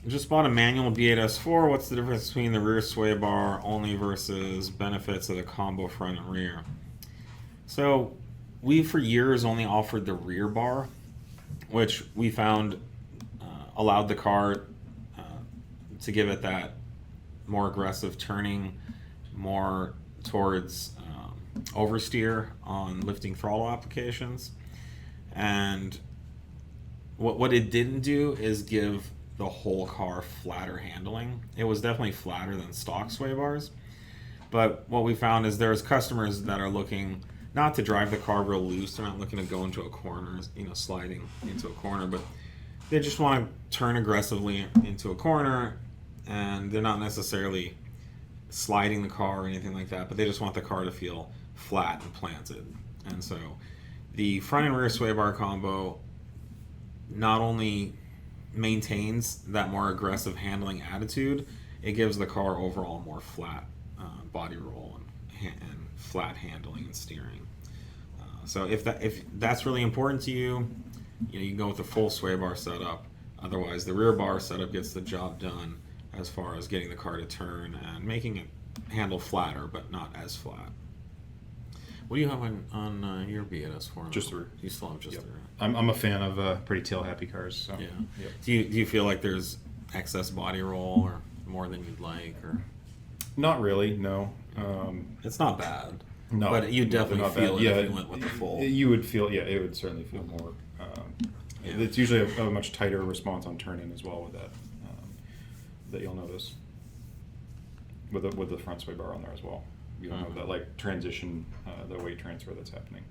Just bought a manual B8S4. What's the difference between the rear sway bar only versus benefits of the combo front and rear? So we for years only offered the rear bar, which we found allowed the car to give it that more aggressive turning, more towards oversteer on lifting throttle applications. And what it didn't do is give the whole car flatter handling. It was definitely flatter than stock sway bars. But what we found is there's customers that are looking not to drive the car real loose. They're not looking to go into a corner, sliding into a corner, but they just want to turn aggressively into a corner, and they're not necessarily sliding the car or anything like that, but they just want the car to feel flat and planted. And so the front and rear sway bar combo not only maintains that more aggressive handling attitude, it gives the car overall more flat body roll and flat handling and steering. So if that's really important to you, you can go with the full sway bar setup. Otherwise, the rear bar setup gets the job done as far as getting the car to turn and making it handle flatter, but not as flat. What do you have on your B8S4? Just the rear. You still have just Yep. the rear. I'm a fan of pretty tail-happy cars. So. Yeah. Yep. Do you feel like there's excess body roll or more than you'd like, or? Not really, no. It's not bad. No, but you definitely not feel bad. it Yeah, if you went with the full. You would feel, yeah, it would certainly feel more. Yeah. It's usually a much tighter response on turning as well with that. That you'll notice with the front sway bar on there as well. You don't have that like transition, the weight transfer that's happening.